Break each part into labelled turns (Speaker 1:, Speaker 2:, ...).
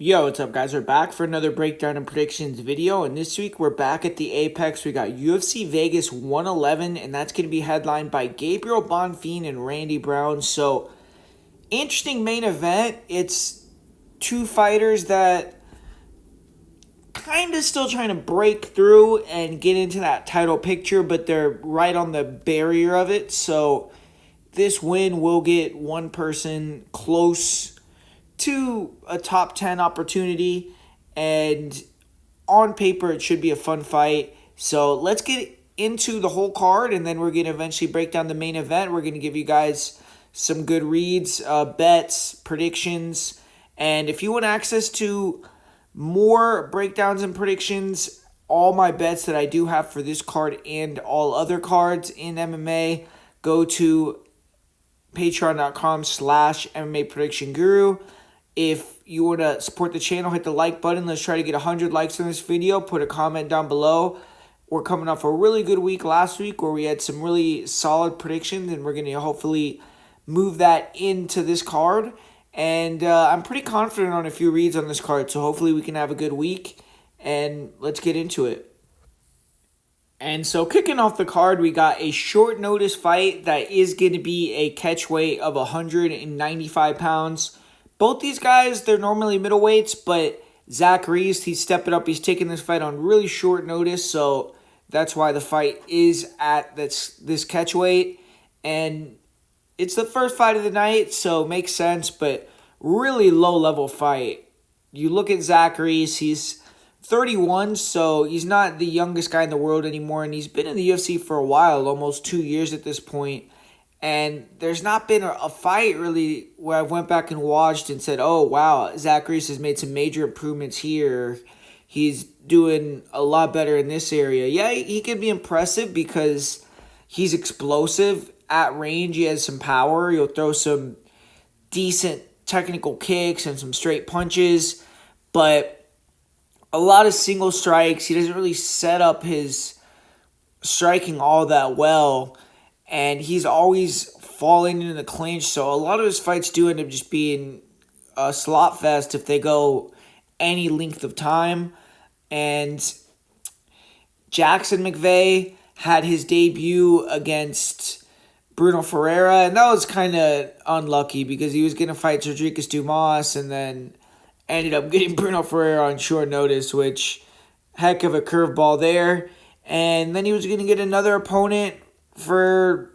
Speaker 1: Yo, what's up guys? We're back for another breakdown and predictions video, and this week we're back at the Apex. We got UFC Vegas 111, and that's going to be headlined by Gabriel Bonfim and Randy Brown. So, interesting main event. It's two fighters that kind of still trying to break through and get into that title picture, but they're right on the barrier of it. So, this win will get one person close to a top 10 opportunity, and on paper it should be a fun fight. So let's get into the whole card, and then we're going to eventually break down the main event. We're going to give you guys some good reads, bets, predictions, and if you want access to more breakdowns and predictions, all my bets that I do have for this card and all other cards in MMA, go to patreon.com/MMA Prediction Guru. If you want to support the channel, hit the like button. Let's try to get 100 likes on this video. Put a comment down below. We're coming off a really good week last week where we had some really solid predictions, and we're going to hopefully move that into this card. And I'm pretty confident on a few reads on this card, so hopefully we can have a good week, and let's get into it. And so kicking off the card, we got a short notice fight that is going to be a catch weight of 195 pounds. Both these guys, they're normally middleweights, but Zachary, he's stepping up. He's taking this fight on really short notice, so that's why the fight is at this catch weight. And it's the first fight of the night, so it makes sense, but really low-level fight. You look at Zachary, he's 31, so he's not the youngest guy in the world anymore, and he's been in the UFC for a while, almost 2 years at this point. And there's not been a fight really where I went back and watched and said, oh, wow, Zachary has made some major improvements here. He's doing a lot better in this area. Yeah, he can be impressive because he's explosive at range. He has some power. He'll throw some decent technical kicks and some straight punches. But a lot of single strikes. He doesn't really set up his striking all that well. And he's always falling into the clinch. So a lot of his fights do end up just being a slot fest if they go any length of time. And Jackson McVey had his debut against Bruno Ferreira. And that was kind of unlucky because he was going to fight Cedricus Dumas and then ended up getting Bruno Ferreira on short notice, which heck of a curveball there. And then he was going to get another opponent for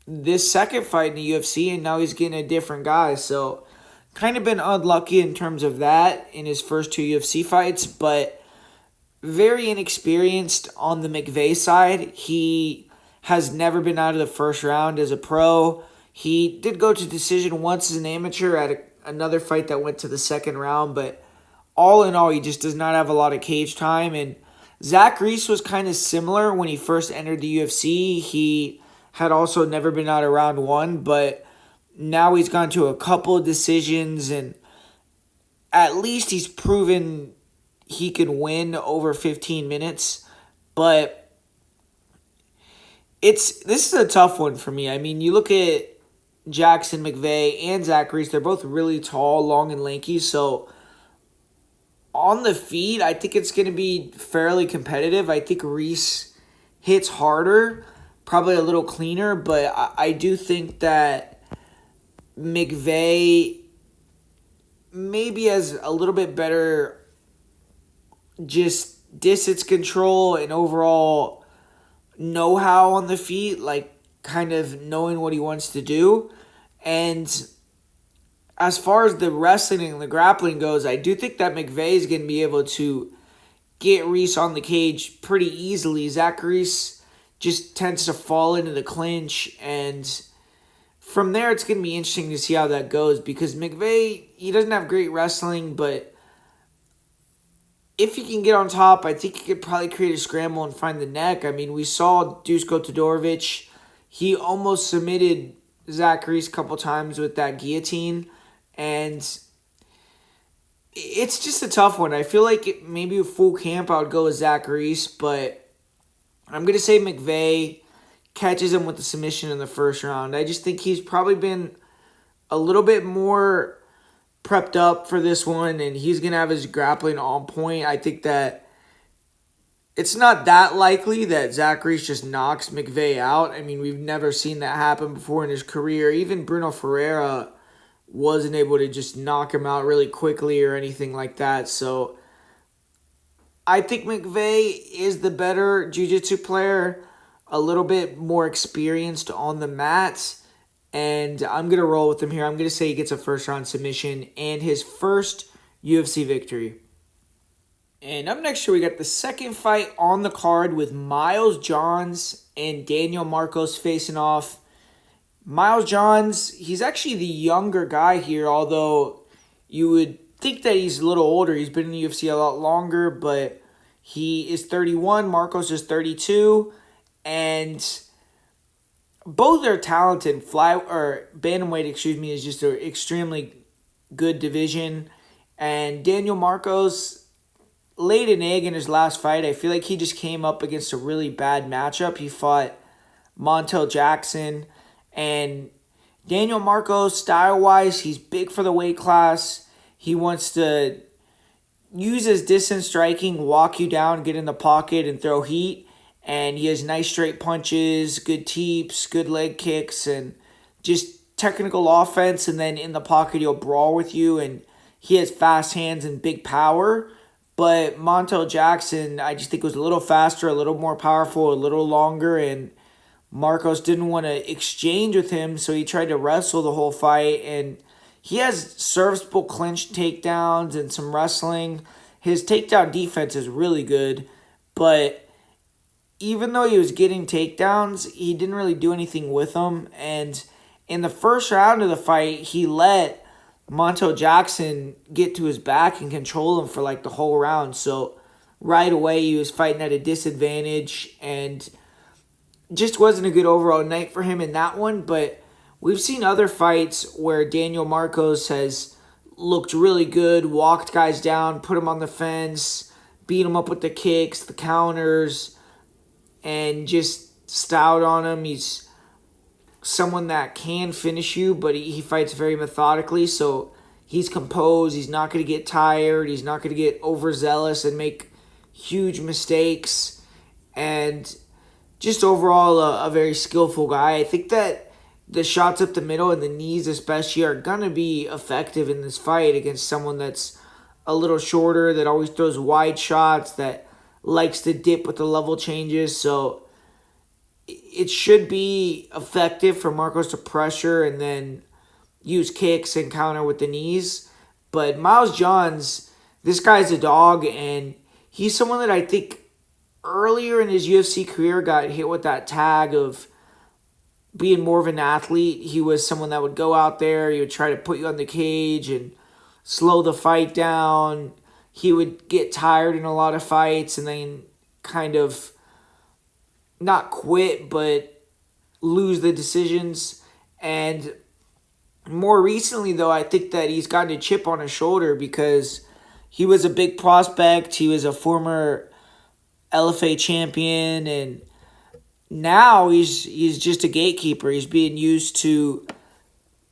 Speaker 1: this second fight in the UFC, and now he's getting a different guy. So kind of been unlucky in terms of that in his first two UFC fights, but very inexperienced on the McVey side. He has never been out of the first round as a pro. He did go to decision once as an amateur at another fight that went to the second round, but all in all, he just does not have a lot of cage time. And Zach Reese was kind of similar when he first entered the UFC. He had also never been out of round one, but now he's gone to a couple of decisions, and at least he's proven he can win over 15 minutes. But this is a tough one for me. I mean, you look at Jackson McVey and Zach Reese, they're both really tall, long, and lanky, so on the feet, I think it's going to be fairly competitive. I think Reese hits harder, probably a little cleaner, but I do think that McVey maybe has a little bit better just distance control and overall know-how on the feet, like kind of knowing what he wants to do. And as far as the wrestling and the grappling goes, I do think that McVey is going to be able to get Reese on the cage pretty easily. Zach Reese just tends to fall into the clinch, and from there it's going to be interesting to see how that goes because McVey, he doesn't have great wrestling, but if he can get on top, I think he could probably create a scramble and find the neck. I mean, we saw Dusko Todorovic. He almost submitted Zach Reese a couple times with that guillotine. And it's just a tough one. I feel like maybe a full camp I would go with Zach Reese, but I'm going to say McVey catches him with the submission in the first round. I just think he's probably been a little bit more prepped up for this one, and he's going to have his grappling on point. I think that it's not that likely that Zachary just knocks McVey out. I mean, we've never seen that happen before in his career. Even Bruno Ferreira wasn't able to just knock him out really quickly or anything like that. So I think McVey is the better jiu-jitsu player, a little bit more experienced on the mats, and I'm going to roll with him here. I'm going to say he gets a first-round submission and his first UFC victory. And up next here, we got the second fight on the card with Miles Johns and Daniel Marcos facing off. Miles Johns, he's actually the younger guy here, although you would think that he's a little older. He's been in the UFC a lot longer, but he is 31. Marcos is 32. And both are talented. Bantamweight, is just an extremely good division. And Daniel Marcos laid an egg in his last fight. I feel like he just came up against a really bad matchup. He fought Montel Jackson. And Daniel Marcos, style-wise, he's big for the weight class. He wants to use his distance striking, walk you down, get in the pocket, and throw heat. And he has nice straight punches, good teeps, good leg kicks, and just technical offense. And then in the pocket, he'll brawl with you. And he has fast hands and big power. But Montel Jackson, I just think was a little faster, a little more powerful, a little longer. And Marcos didn't want to exchange with him, so he tried to wrestle the whole fight. And he has serviceable clinch takedowns and some wrestling. His takedown defense is really good, but even though he was getting takedowns, he didn't really do anything with them. And in the first round of the fight, he let Montel Jackson get to his back and control him for like the whole round. So right away, he was fighting at a disadvantage, and just wasn't a good overall night for him in that one. But we've seen other fights where Daniel Marcos has looked really good, walked guys down, put them on the fence, beat them up with the kicks, the counters, and just styled on him. He's someone that can finish you, but he fights very methodically, so he's composed. He's not going to get tired. He's not going to get overzealous and make huge mistakes. And just overall a very skillful guy. I think that the shots up the middle and the knees especially are going to be effective in this fight against someone that's a little shorter, that always throws wide shots, that likes to dip with the level changes. So it should be effective for Marcos to pressure and then use kicks and counter with the knees. But Miles Johns, this guy's a dog, and he's someone that I think earlier in his UFC career got hit with that tag of being more of an athlete. He was someone that would go out there, he would try to put you on the cage and slow the fight down. He would get tired in a lot of fights and then kind of not quit, but lose the decisions. And more recently, though, I think that he's gotten a chip on his shoulder because he was a big prospect. He was a former LFA champion, and now he's just a gatekeeper. He's being used to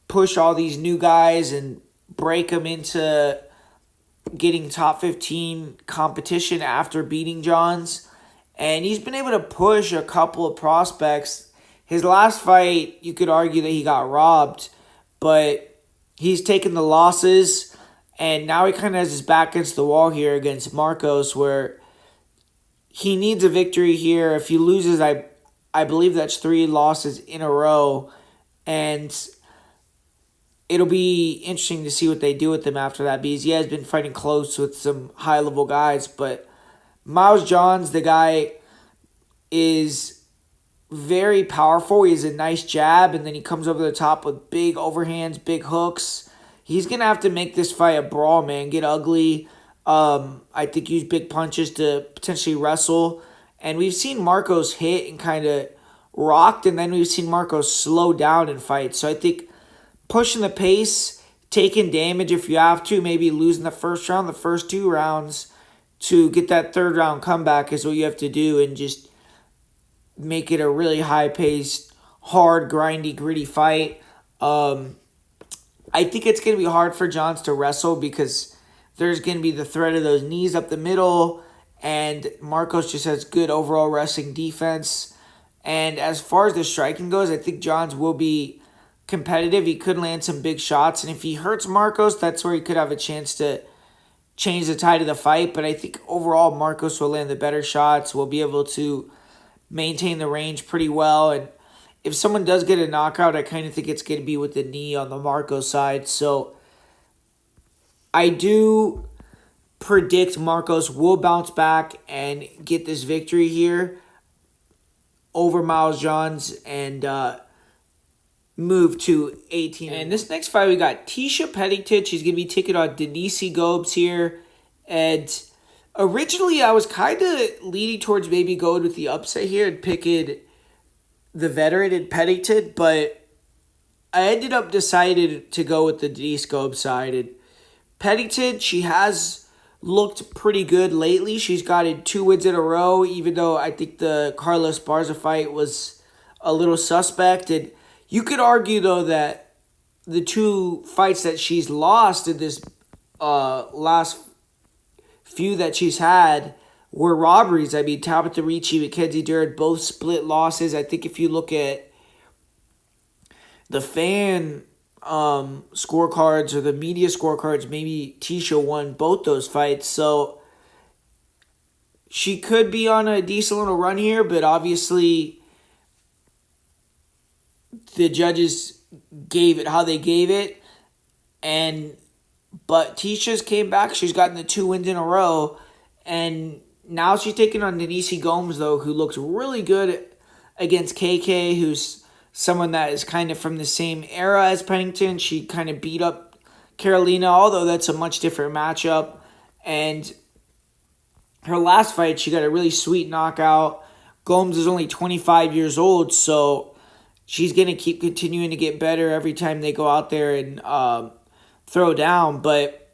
Speaker 1: push all these new guys and break them into getting top 15 competition after beating Johns. And he's been able to push a couple of prospects. His last fight, you could argue that he got robbed, but he's taken the losses, and now he kind of has his back against the wall here against Marcos, where he needs a victory here. If he loses, I believe that's 3 losses in a row, and it'll be interesting to see what they do with him after that, because he has been fighting close with some high-level guys. But Miles Johns, the guy, is very powerful. He has a nice jab, and then he comes over the top with big overhands, big hooks. He's going to have to make this fight a brawl, man, get ugly. I think use big punches to potentially wrestle. And we've seen Marcos hit and kind of rocked, and then we've seen Marcos slow down in fights. So I think pushing the pace, taking damage if you have to, maybe losing the first round, the first 2 rounds to get that third round comeback is what you have to do, and just make it a really high-paced, hard, grindy, gritty fight. I think it's going to be hard for Johns to wrestle because there's going to be the threat of those knees up the middle, and Marcos just has good overall wrestling defense. And as far as the striking goes, I think Johns will be competitive. He could land some big shots, and if he hurts Marcos, that's where he could have a chance to change the tide of the fight. But I think overall Marcos will land the better shots, will be able to maintain the range pretty well. And if someone does get a knockout, I kind of think it's going to be with the knee on the Marcos side. So I do predict Marcos will bounce back and get this victory here over Miles Johns and move to 18. And this next fight, we got Tecia Pennington. She's going to be taking on Denise Gomes here. And originally, I was kind of leaning towards maybe going with the upset here and picking the veteran in Pennington, but I ended up decided to go with the Denise Gomes side. And Pennington, she has looked pretty good lately. She's gotten 2 wins in a row, even though I think the Carlos Barza fight was a little suspect. And you could argue, though, that the 2 fights that she's lost in this last few that she's had were robberies. I mean, Tabitha Ricci, Mackenzie Dern, both split losses. I think if you look at the fan scorecards or the media scorecards, maybe Tecia won both those fights. So she could be on a decent little run here, but obviously the judges gave it how they gave it. But Ticia's came back. She's gotten the 2 wins in a row. And now she's taking on Denise Gomes, though, who looks really good against KK, who's someone that is kind of from the same era as Pennington. She kind of beat up Carolina, although that's a much different matchup. And her last fight, she got a really sweet knockout. Gomes is only 25 years old, so she's going to keep continuing to get better every time they go out there and throw down. But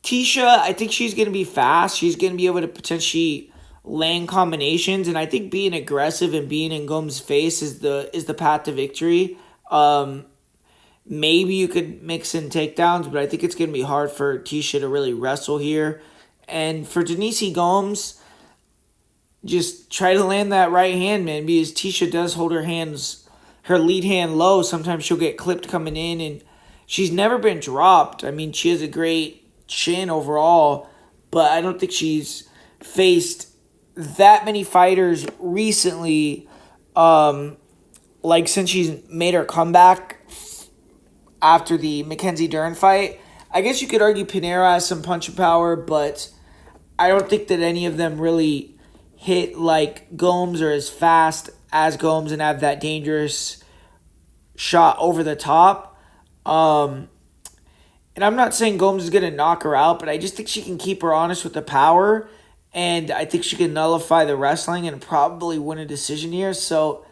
Speaker 1: Tecia, I think she's going to be fast. She's going to be able to potentially land combinations, and I think being aggressive and being in Gomes' face is the path to victory. Maybe you could mix in takedowns, but I think it's going to be hard for Tecia to really wrestle here. And for Denise Gomes, just try to land that right hand, man, because Tecia does hold her lead hand low. Sometimes she'll get clipped coming in, and she's never been dropped. I mean, she has a great chin overall, but I don't think she's faced that many fighters recently, like since she's made her comeback after the Mackenzie Dern fight. I guess you could argue Pinera has some punching power, but I don't think that any of them really hit like Gomes or as fast as Gomes and have that dangerous shot over the top. And I'm not saying Gomes is going to knock her out, but I just think she can keep her honest with the power. And I think she can nullify the wrestling and probably win a decision here. So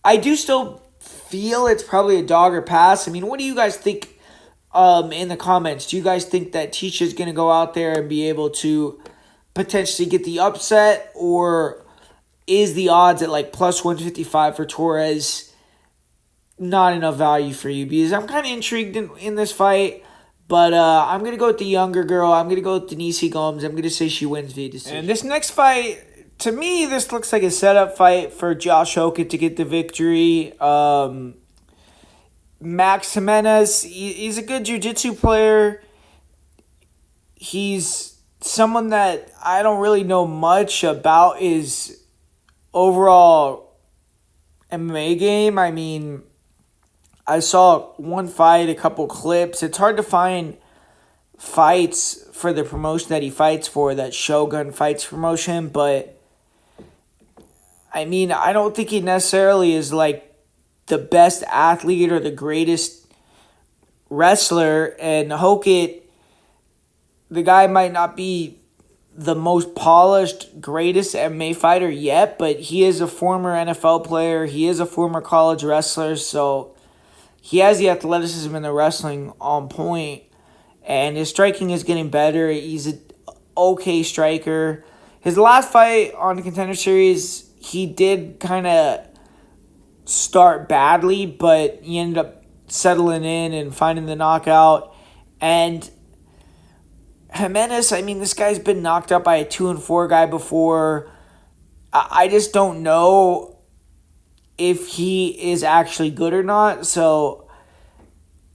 Speaker 1: I do still feel it's probably a dog or pass. I mean, what do you guys think in the comments? Do you guys think that Tecia is going to go out there and be able to potentially get the upset? Or is the odds at like plus 155 for Torres not enough value for you? Because I'm kind of intrigued in this fight. But I'm going to go with the younger girl. I'm going to go with Denise Gomes. I'm going to say she wins via decision. And this next fight, to me, this looks like a setup fight for Josh Hokit to get the victory. Max Jimenez, he's a good jiu-jitsu player. He's someone that I don't really know much about his overall MMA game. I mean, I saw one fight, a couple clips. It's hard to find fights for the promotion that he fights for, that Shogun Fights promotion, but I mean, I don't think he necessarily is like the best athlete or the greatest wrestler. And Hokit, the guy might not be the most polished, greatest MMA fighter yet, but he is a former NFL player. He is a former college wrestler, so he has the athleticism and the wrestling on point, and his striking is getting better. He's an okay striker. His last fight on the Contender Series, he did kind of start badly, but he ended up settling in and finding the knockout. And Gimenis, I mean, this guy's been knocked out by a 2-4 guy before. I just don't know if he is actually good or not. So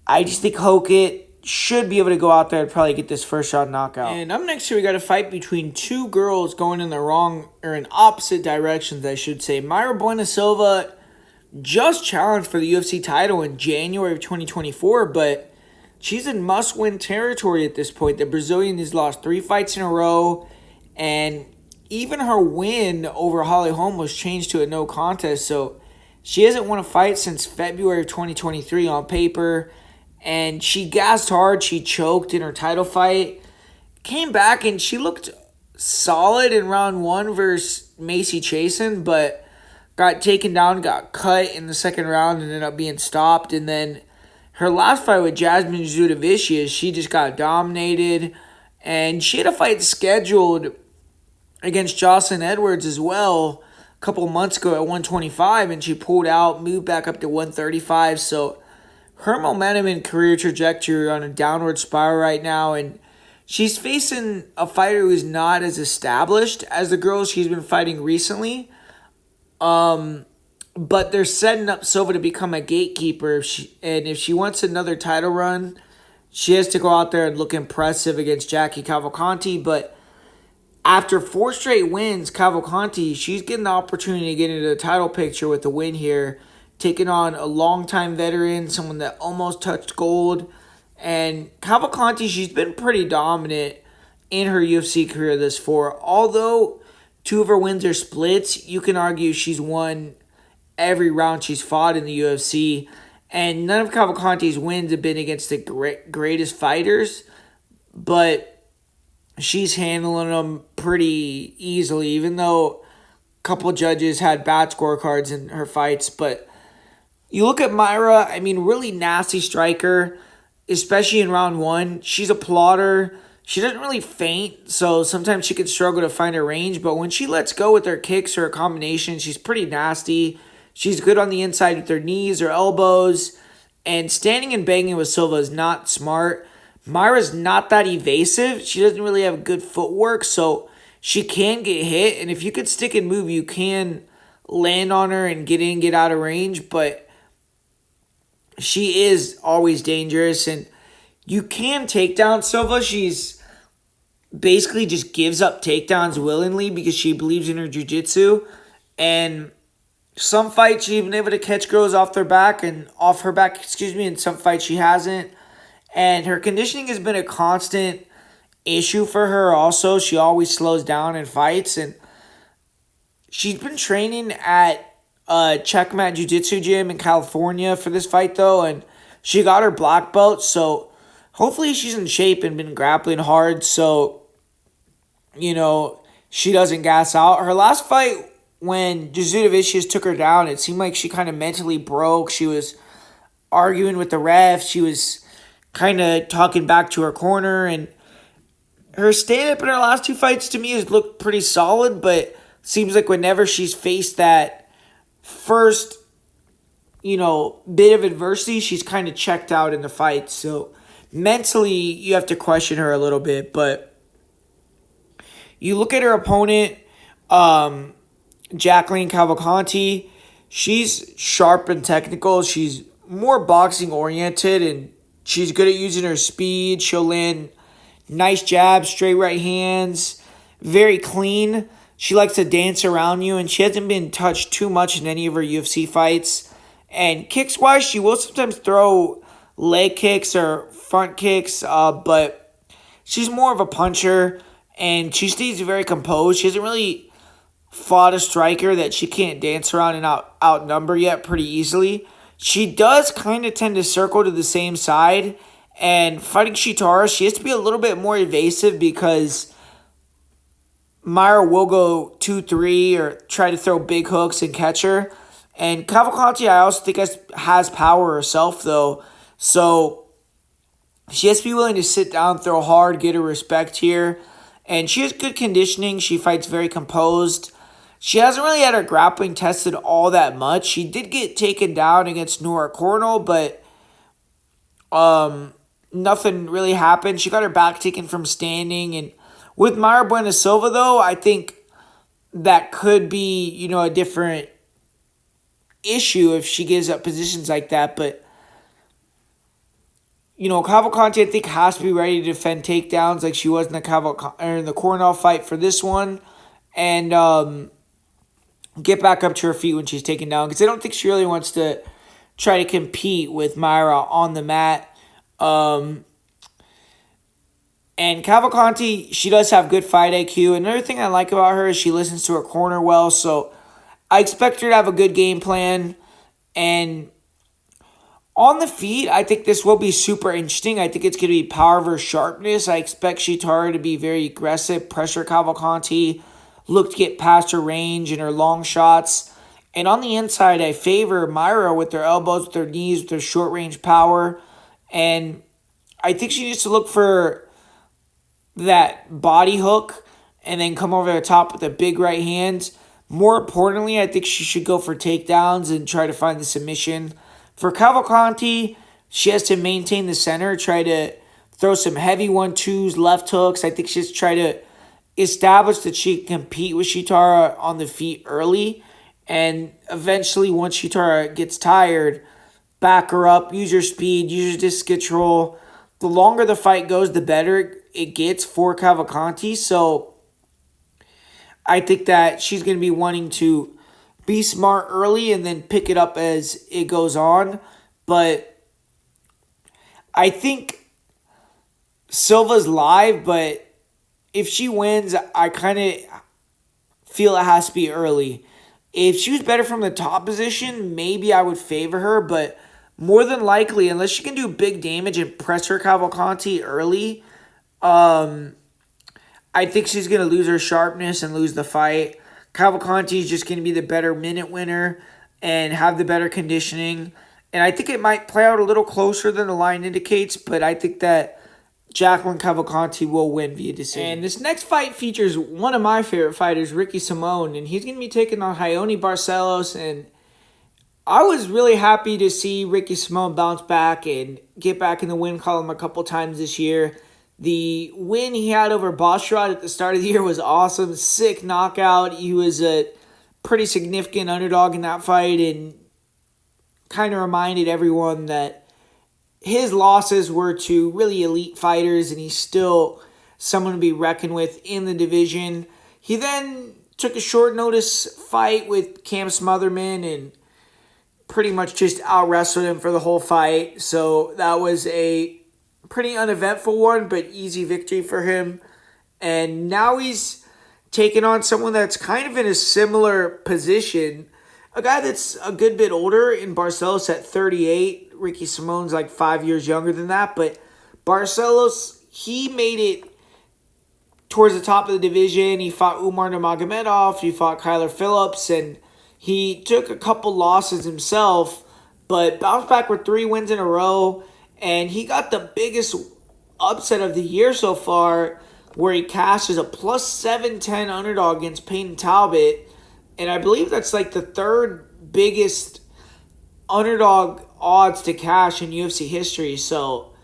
Speaker 1: I just think Hokit should be able to go out there and probably get this first round knockout. And up next here, we got a fight between two girls going in the wrong, or in opposite directions, I should say. Mayra Bueno Silva just challenged for the UFC title in January of 2024, but she's in must-win territory at this point. The Brazilian has lost 3 fights in a row, and even her win over Holly Holm was changed to a no contest, so she hasn't won a fight since February of 2023 on paper, and she gassed hard. She choked in her title fight, came back, and she looked solid in round 1 versus Macy Chasen, but got taken down, got cut in the second round, and ended up being stopped. And then her last fight with Jasmine Zudavicius, she just got dominated. And she had a fight scheduled against Jocelyn Edwards as well a couple months ago at 125, and she pulled out, moved back up to 135. So her momentum and career trajectory are on a downward spiral right now, and she's facing a fighter who is not as established as the girls she's been fighting recently. But they're setting up Silva to become a gatekeeper. If she wants another title run, she has to go out there and look impressive against Jackie Cavalcanti. But after 4 straight wins, Cavalcanti, she's getting the opportunity to get into the title picture with the win here, taking on a longtime veteran, someone that almost touched gold. And Cavalcanti, she's been pretty dominant in her UFC career thus far. Although 2 of her wins are splits, you can argue she's won every round she's fought in the UFC. And none of Cavalcanti's wins have been against the greatest fighters, but she's handling them pretty easily, even though a couple judges had bad scorecards in her fights. But you look at Mayra, I mean, really nasty striker, especially in round 1. She's a plotter. She doesn't really feint, so sometimes she can struggle to find her range. But when she lets go with her kicks or her combination, she's pretty nasty. She's good on the inside with her knees or elbows. And standing and banging with Silva is not smart. Mayra's not that evasive. She doesn't really have good footwork, so she can get hit. And if you could stick and move, you can land on her and get in, get out of range. But she is always dangerous, and you can take down Silva. She's basically just gives up takedowns willingly because she believes in her jiu-jitsu. And some fights she's been able to catch girls off her back, and some fights she hasn't. And her conditioning has been a constant issue for her also. She always slows down in fights, and she's been training at a Checkmat Jiu-Jitsu gym in California for this fight though, and she got her black belt, so hopefully she's in shape and been grappling hard so, she doesn't gas out. Her last fight, when Zudavicius took her down, it seemed like she kind of mentally broke. She was arguing with the ref. She was kind of talking back to her corner. And her stand-up in her last 2 fights to me has looked pretty solid, but seems like whenever she's faced that first, bit of adversity, she's kind of checked out in the fight. So mentally, you have to question her a little bit. But you look at her opponent, Jacqueline Cavalcanti, she's sharp and technical. She's more boxing oriented, and she's good at using her speed. She'll land nice jabs, straight right hands, very clean. She likes to dance around you, and she hasn't been touched too much in any of her UFC fights. And kicks-wise, she will sometimes throw leg kicks or front kicks, but she's more of a puncher, and she stays very composed. She hasn't really fought a striker that she can't dance around and outnumber yet pretty easily. She does kind of tend to circle to the same side, and fighting Shitara, she has to be a little bit more evasive because Mayra will go 2-3 or try to throw big hooks and catch her. And Cavalcanti, I also think, has power herself, though. So she has to be willing to sit down, throw hard, get her respect here. And she has good conditioning. She fights very composed. She hasn't really had her grappling tested all that much. She did get taken down against Nora Cornell, but Nothing really happened. She got her back taken from standing. And with Mayra Bueno Silva, though, I think that could be, a different issue if she gives up positions like that. But, Cavalcanti, I think, has to be ready to defend takedowns like she was in the Cornell fight for this one. And get back up to her feet when she's taken down. Because I don't think she really wants to try to compete with Mayra on the mat. And Cavalcanti, she does have good fight IQ. Another thing I like about her is she listens to her corner well. So I expect her to have a good game plan. And on the feet, I think this will be super interesting. I think it's going to be power versus sharpness. I expect Shitara to be very aggressive, pressure Cavalcanti, look to get past her range and her long shots. And on the inside, I favor Mayra with her elbows, with her knees, with her short range power. And I think she needs to look for that body hook and then come over the top with a big right hand. More importantly, I think she should go for takedowns and try to find the submission. For Cavalcanti, she has to maintain the center, try to throw some heavy 1-2s, left hooks. I think she has to try to establish that she can compete with Shitara on the feet early. And eventually, once Shitara gets tired, back her up, use your speed, use your distance control. The longer the fight goes, the better it gets for Cavalcanti. So I think that she's going to be wanting to be smart early and then pick it up as it goes on. But I think Silva's live, but if she wins, I kind of feel it has to be early. If she was better from the top position, maybe I would favor her, but more than likely, unless she can do big damage and press her Cavalcanti early, I think she's going to lose her sharpness and lose the fight. Cavalcanti is just going to be the better minute winner and have the better conditioning. And I think it might play out a little closer than the line indicates, but I think that Jacqueline Cavalcanti will win via decision. And this next fight features one of my favorite fighters, Ricky Simone, and he's going to be taking on Raoni Barcelos. And I was really happy to see Ricky Simone bounce back and get back in the win column a couple times this year. The win he had over Basharat at the start of the year was awesome. Sick knockout. He was a pretty significant underdog in that fight and kind of reminded everyone that his losses were to really elite fighters and he's still someone to be reckoned with in the division. He then took a short notice fight with Cam Smotherman and pretty much just out-wrestled him for the whole fight. So that was a pretty uneventful one, but easy victory for him. And now he's taking on someone that's kind of in a similar position. A guy that's a good bit older in Barcelos at 38. Ricky Simone's like 5 years younger than that. But Barcelos, he made it towards the top of the division. He fought Umar Nurmagomedov. He fought Kyler Phillips. And he took a couple losses himself, but bounced back with 3 wins in a row. And he got the biggest upset of the year so far, where he cashed as a plus 710 underdog against Peyton Talbot. And I believe that's like the third biggest underdog odds to cash in UFC history. So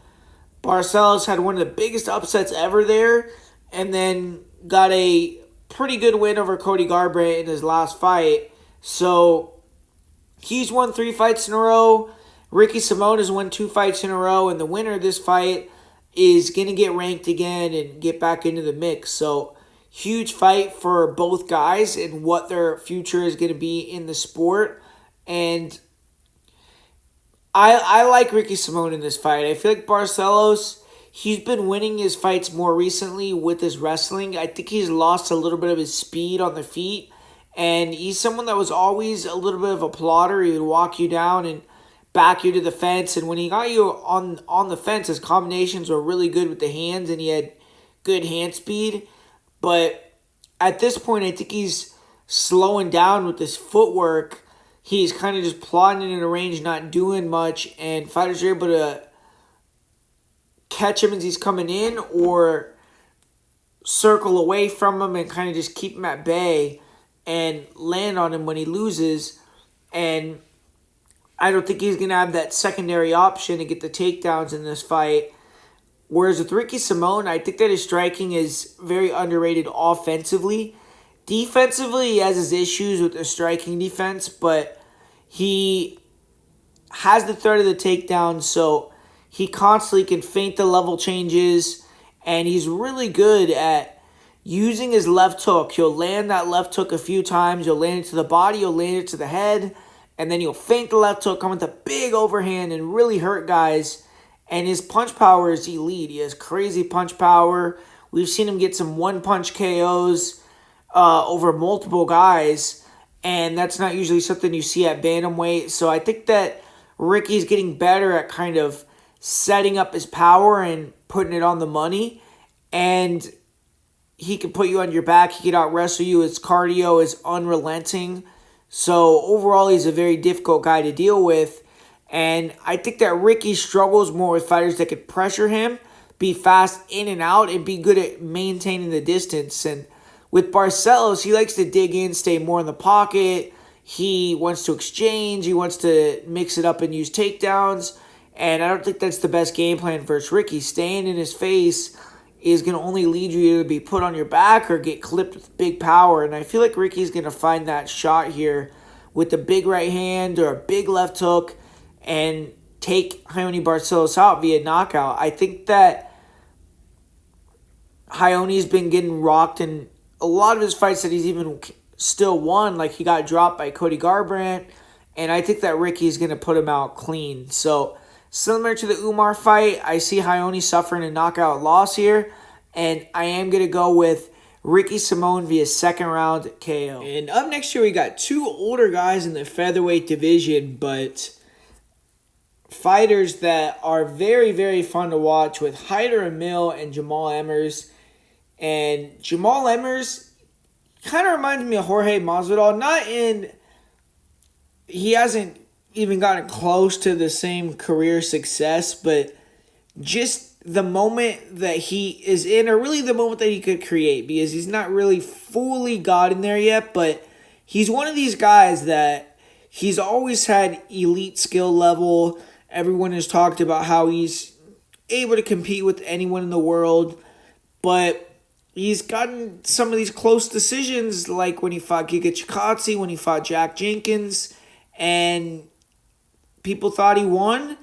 Speaker 1: Barcelos had one of the biggest upsets ever there, and then got a pretty good win over Cody Garbrandt in his last fight. So he's won 3 fights in a row. Ricky Simone has won 2 fights in a row, and the winner of this fight is going to get ranked again and get back into the mix. So huge fight for both guys and what their future is going to be in the sport. And I like Ricky Simone in this fight. I feel like Barcelos, he's been winning his fights more recently with his wrestling. I think he's lost a little bit of his speed on the feet. And he's someone that was always a little bit of a plotter. He would walk you down and back you to the fence. And when he got you on the fence, his combinations were really good with the hands and he had good hand speed. But at this point, I think he's slowing down with his footwork. He's kind of just plodding in the range, not doing much. And fighters are able to catch him as he's coming in or circle away from him and kind of just keep him at bay and land on him when he loses. And I don't think he's going to have that secondary option to get the takedowns in this fight. Whereas with Ricky Simón, I think that his striking is very underrated offensively. Defensively, he has his issues with the striking defense, but he has the threat of the takedown, so he constantly can feint the level changes, and he's really good at using his left hook. He'll land that left hook a few times. He'll land it to the body, he'll land it to the head, and then he'll feint the left hook, come with a big overhand, and really hurt guys. And his punch power is elite. He has crazy punch power. We've seen him get some one-punch KOs over multiple guys, and that's not usually something you see at bantamweight. So I think that Ricky's getting better at kind of setting up his power and putting it on the money, and he can put you on your back. He can out-wrestle you. His cardio is unrelenting. So overall, he's a very difficult guy to deal with. And I think that Ricky struggles more with fighters that could pressure him, be fast in and out, and be good at maintaining the distance. And with Barcelos, he likes to dig in, stay more in the pocket. He wants to exchange. He wants to mix it up and use takedowns. And I don't think that's the best game plan versus Ricky. Staying in his face is going to only lead you to be put on your back or get clipped with big power. And I feel like Ricky's going to find that shot here with a big right hand or a big left hook and take Raoni Barcelos out via knockout. I think that Raoni's been getting rocked in a lot of his fights that he's even still won. Like, he got dropped by Cody Garbrandt, and I think that Ricky's going to put him out clean. So, similar to the Umar fight, I see Raoni suffering a knockout loss here, and I am going to go with Ricky Simón via second round KO. And up next here, we got two older guys in the featherweight division, but fighters that are very, very fun to watch, with Hyder Amil and Jamall Emmers. And Jamall Emmers kind of reminds me of Jorge Masvidal. Not in... He hasn't even gotten close to the same career success, but just the moment that he is in, or really the moment that he could create, because he's not really fully gotten there yet, but he's one of these guys that he's always had elite skill level. Everyone has talked about how he's able to compete with anyone in the world, but he's gotten some of these close decisions, like when he fought Giga Chikadze, when he fought Jack Jenkins, and people thought he won,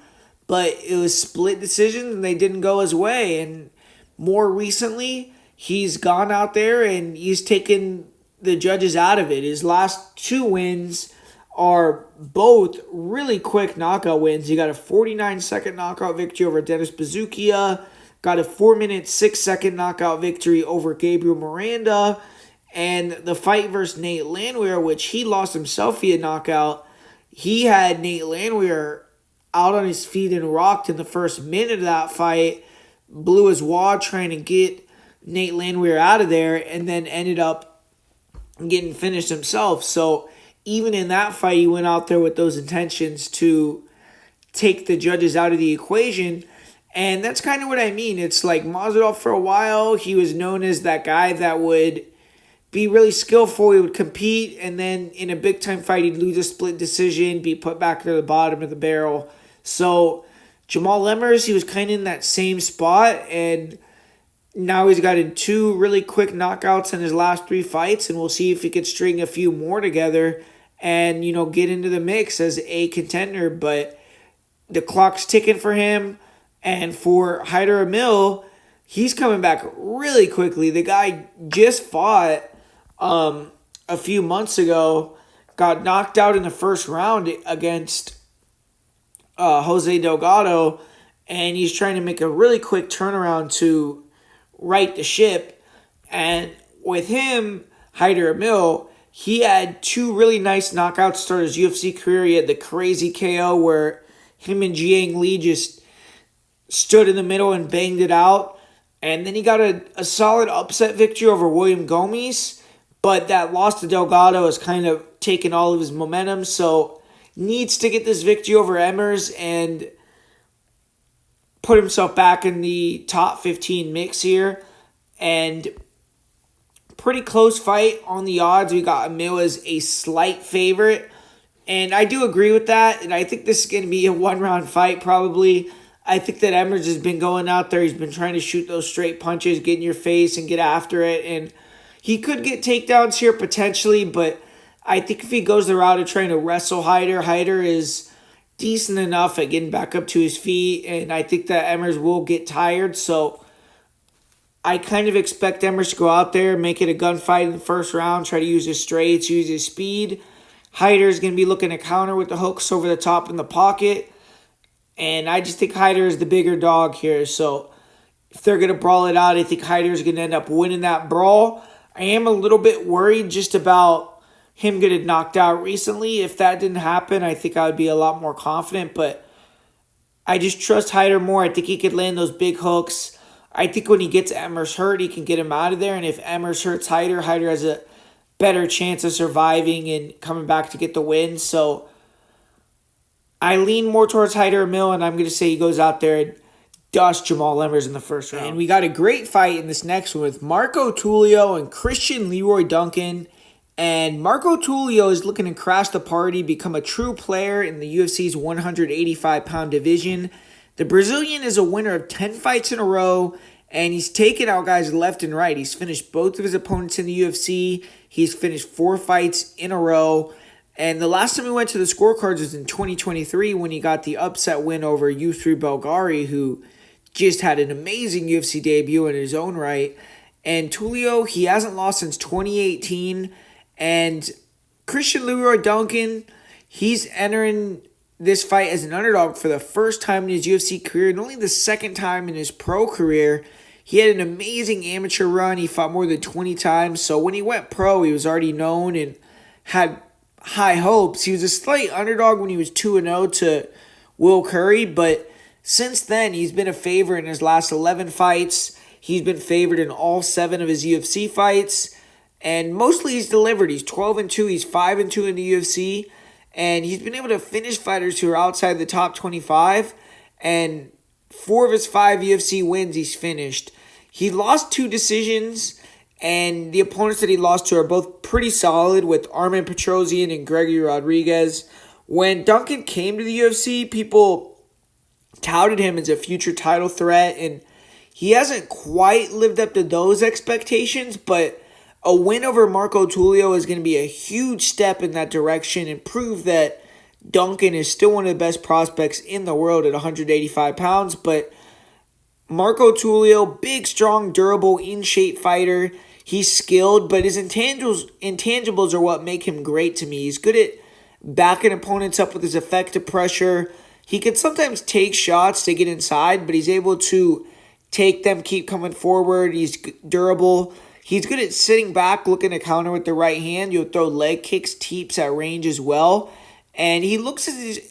Speaker 1: but it was split decisions and they didn't go his way. And more recently, he's gone out there and he's taken the judges out of it. His last two wins are both really quick knockout wins. He got a 49-second knockout victory over Dennis Bazukia, got a 4-minute, 6-second knockout victory over Gabriel Miranda, and the fight versus Nate Landwehr, which he lost himself via knockout, he had Nate Landwehr out on his feet and rocked in the first minute of that fight, blew his wad trying to get Nate Landwehr out of there, and then ended up getting finished himself. So even in that fight, he went out there with those intentions to take the judges out of the equation. And that's kind of what I mean. It's like Masvidal, for a while, he was known as that guy that would be really skillful. He would compete, and then in a big-time fight, he'd lose a split decision, be put back to the bottom of the barrel. So Jamall Emmers, he was kind of in that same spot, and now he's gotten two really quick knockouts in his last three fights, and we'll see if he can string a few more together and, you know, get into the mix as a contender. But the clock's ticking for him, and for Hyder Amil, he's coming back really quickly. The guy just fought a few months ago, got knocked out in the first round against Jose Delgado, and he's trying to make a really quick turnaround to right the ship. And with him, Hyder Amil, he had two really nice knockouts to start his UFC career. He had the crazy KO where him and Jiang Li just stood in the middle and banged it out. And then he got a solid upset victory over William Gomes, but that loss to Delgado has kind of taken all of his momentum, so needs to get this victory over Emmers and put himself back in the top 15 mix here. And pretty close fight on the odds. We got Amil as a slight favorite, And I do agree with that. And I think this is going to be a one-round fight probably. I think that Emmers has been going out there. He's been trying to shoot those straight punches, get in your face and get after it. And he could get takedowns here potentially, but I think if he goes the route of trying to wrestle Hyder, Hyder is decent enough at getting back up to his feet. And I think that Emmers will get tired. So I kind of expect Emmers to go out there, make it a gunfight in the first round, try to use his straights, use his speed. Hyder's going to be looking to counter with the hooks over the top in the pocket. And I just think Hyder is the bigger dog here. So if they're going to brawl it out, I think Hyder is going to end up winning that brawl. I am a little bit worried just about him getting knocked out recently. If that didn't happen, I think I would be a lot more confident. But I just trust Hyder more. I think he could land those big hooks. I think when he gets Emmers hurt, he can get him out of there. And if Emmers hurts Hyder, Hyder has a better chance of surviving and coming back to get the win. So I lean more towards Hyder Amil, and I'm going to say he goes out there and dusts Jamall Emmers in the first round. And we got a great fight in this next one with Marco Tulio and Christian Leroy Duncan. And Marco Tulio is looking to crash the party, become a true player in the UFC's 185-pound division. The Brazilian is a winner of 10 fights in a row, and he's taken out guys left and right. He's finished both of his opponents in the UFC. He's finished 4 fights in a row. And the last time we went to the scorecards was in 2023 when he got the upset win over U3 Belgari, who just had an amazing UFC debut in his own right. And Tulio, he hasn't lost since 2018. And Christian Leroy Duncan, he's entering this fight as an underdog for the first time in his UFC career and only the second time in his pro career. He had an amazing amateur run. He fought more than 20 times. So when he went pro, he was already known and had high hopes. He was a slight underdog when he was 2-0 to Will Curry, but since then, he's been a favorite in his last 11 fights. He's been favored in all 7 of his UFC fights, and mostly he's delivered. He's 12-2, he's 5-2 in the UFC, and he's been able to finish fighters who are outside the top 25, and 4 of his 5 UFC wins he's finished. He lost 2 decisions, and the opponents that he lost to are both pretty solid with Armen Petrosian and Gregory Rodriguez. When Duncan came to the UFC, people touted him as a future title threat, and he hasn't quite lived up to those expectations, but a win over Marco Tulio is going to be a huge step in that direction and prove that Duncan is still one of the best prospects in the world at 185 pounds, but Marco Tulio, big, strong, durable, in-shape fighter. He's skilled, but his intangibles are what make him great to me. He's good at backing opponents up with his effective pressure. He can sometimes take shots to get inside, but he's able to take them, keep coming forward. He's durable. He's good at sitting back, looking to counter with the right hand. You'll throw leg kicks, teeps at range as well. And he looks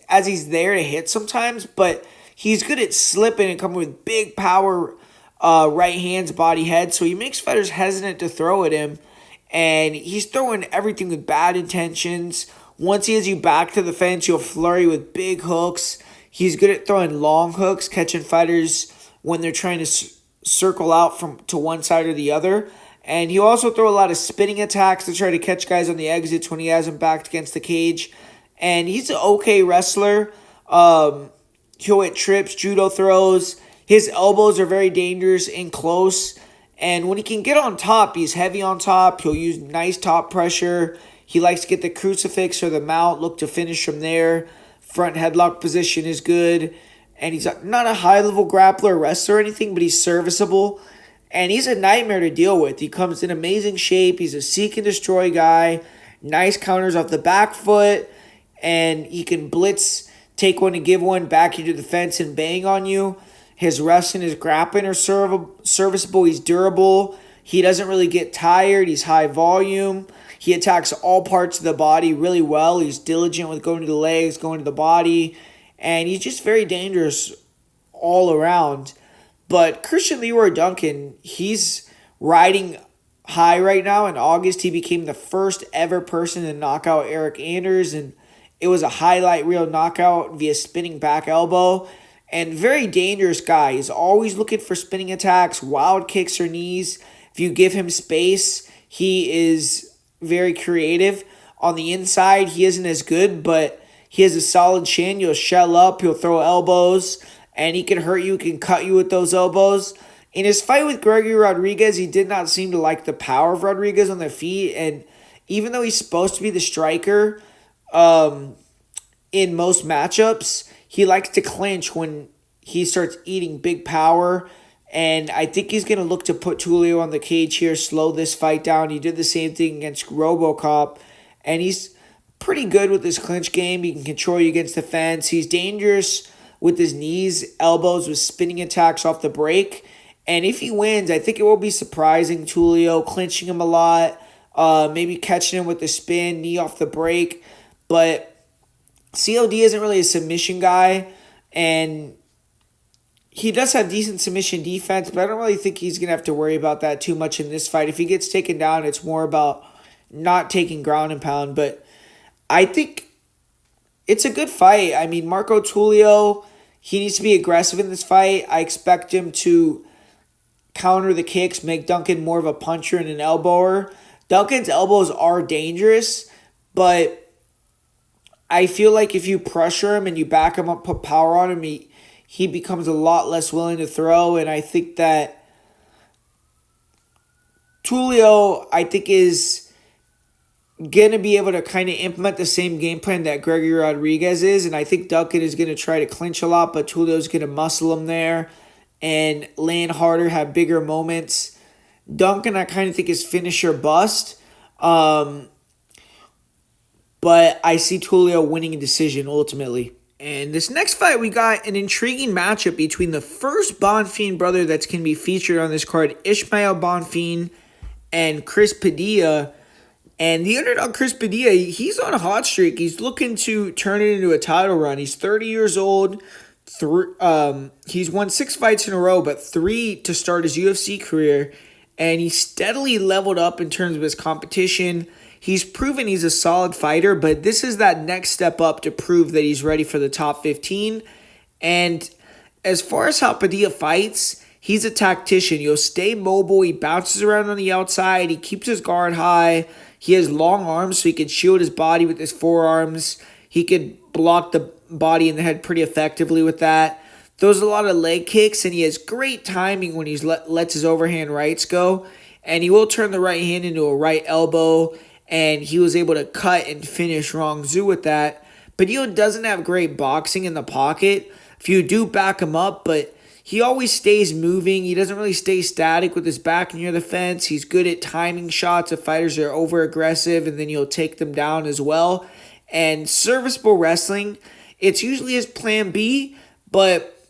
Speaker 1: as he's there to hit sometimes, but he's good at slipping and coming with big power right hands, body, head. So he makes fighters hesitant to throw at him. And he's throwing everything with bad intentions. Once he has you back to the fence, he'll flurry with big hooks. He's good at throwing long hooks, catching fighters when they're trying to circle out to one side or the other. And he'll also throw a lot of spinning attacks to try to catch guys on the exits when he has them backed against the cage. And he's an okay wrestler. He'll hit trips, judo throws. His elbows are very dangerous and close. And when he can get on top, he's heavy on top. He'll use nice top pressure. He likes to get the crucifix or the mount, look to finish from there. Front headlock position is good. And he's not a high-level grappler or wrestler or anything, but he's serviceable. And he's a nightmare to deal with. He comes in amazing shape. He's a seek and destroy guy. Nice counters off the back foot. And he can blitz, take one and give one, back you to the fence and bang on you. His wrestling, his grappling are serviceable. He's durable. He doesn't really get tired. He's high volume. He attacks all parts of the body really well. He's diligent with going to the legs, going to the body. And he's just very dangerous all around. But Christian Leroy Duncan, he's riding high right now. In August, he became the first ever person to knock out Eric Anders. And it was a highlight reel knockout via spinning back elbow. And very dangerous guy. He's always looking for spinning attacks, wild kicks or knees. If you give him space, he is very creative. On the inside, he isn't as good, but he has a solid chin. He'll shell up, he'll throw elbows, and he can hurt you, can cut you with those elbows. In his fight with Gregory Rodriguez, he did not seem to like the power of Rodriguez on the feet, and even though he's supposed to be the striker in most matchups, he likes to clinch when he starts eating big power. And I think he's going to look to put Tulio on the cage here, slow this fight down. He did the same thing against RoboCop. And he's pretty good with his clinch game. He can control you against the fence. He's dangerous with his knees, elbows, with spinning attacks off the break. And if he wins, I think it will be surprising. Tulio clinching him a lot. Maybe catching him with the spin, knee off the break. But COD isn't really a submission guy. And he does have decent submission defense, but I don't really think he's going to have to worry about that too much in this fight. If he gets taken down, it's more about not taking ground and pound. But I think it's a good fight. I mean, Marco Tulio, he needs to be aggressive in this fight. I expect him to counter the kicks, make Duncan more of a puncher and an elbower. Duncan's elbows are dangerous, but I feel like if you pressure him and you back him up, put power on him, he becomes a lot less willing to throw. And I think that Tulio, is going to be able to kind of implement the same game plan that Gregory Rodriguez is. And I think Duncan is going to try to clinch a lot, but Tulio's going to muscle him there and land harder, have bigger moments. Duncan, I kind of think is finisher bust. But I see Tulio winning a decision ultimately. And this next fight, we got an intriguing matchup between the first Bonfim brother that's going to be featured on this card, Ismael Bonfim and Chris Padilla. And the underdog, Chris Padilla, he's on a hot streak. He's looking to turn it into a title run. He's 30 years old. He's won 6 fights in a row, but 3 to start his UFC career. And he's steadily leveled up in terms of his competition. He's proven he's a solid fighter, but this is that next step up to prove that he's ready for the top 15. And as far as how Padilla fights, he's a tactician. He'll stay mobile. He bounces around on the outside. He keeps his guard high. He has long arms, so he can shield his body with his forearms. He can block the body and the head pretty effectively with that. Throws a lot of leg kicks, and he has great timing when he lets his overhand rights go. And he will turn the right hand into a right elbow. And he was able to cut and finish Rong Zhu with that. Padilla doesn't have great boxing in the pocket. If you do back him up, but he always stays moving. He doesn't really stay static with his back near the fence. He's good at timing shots if fighters are over-aggressive, and then he'll take them down as well. And serviceable wrestling, it's usually his plan B, but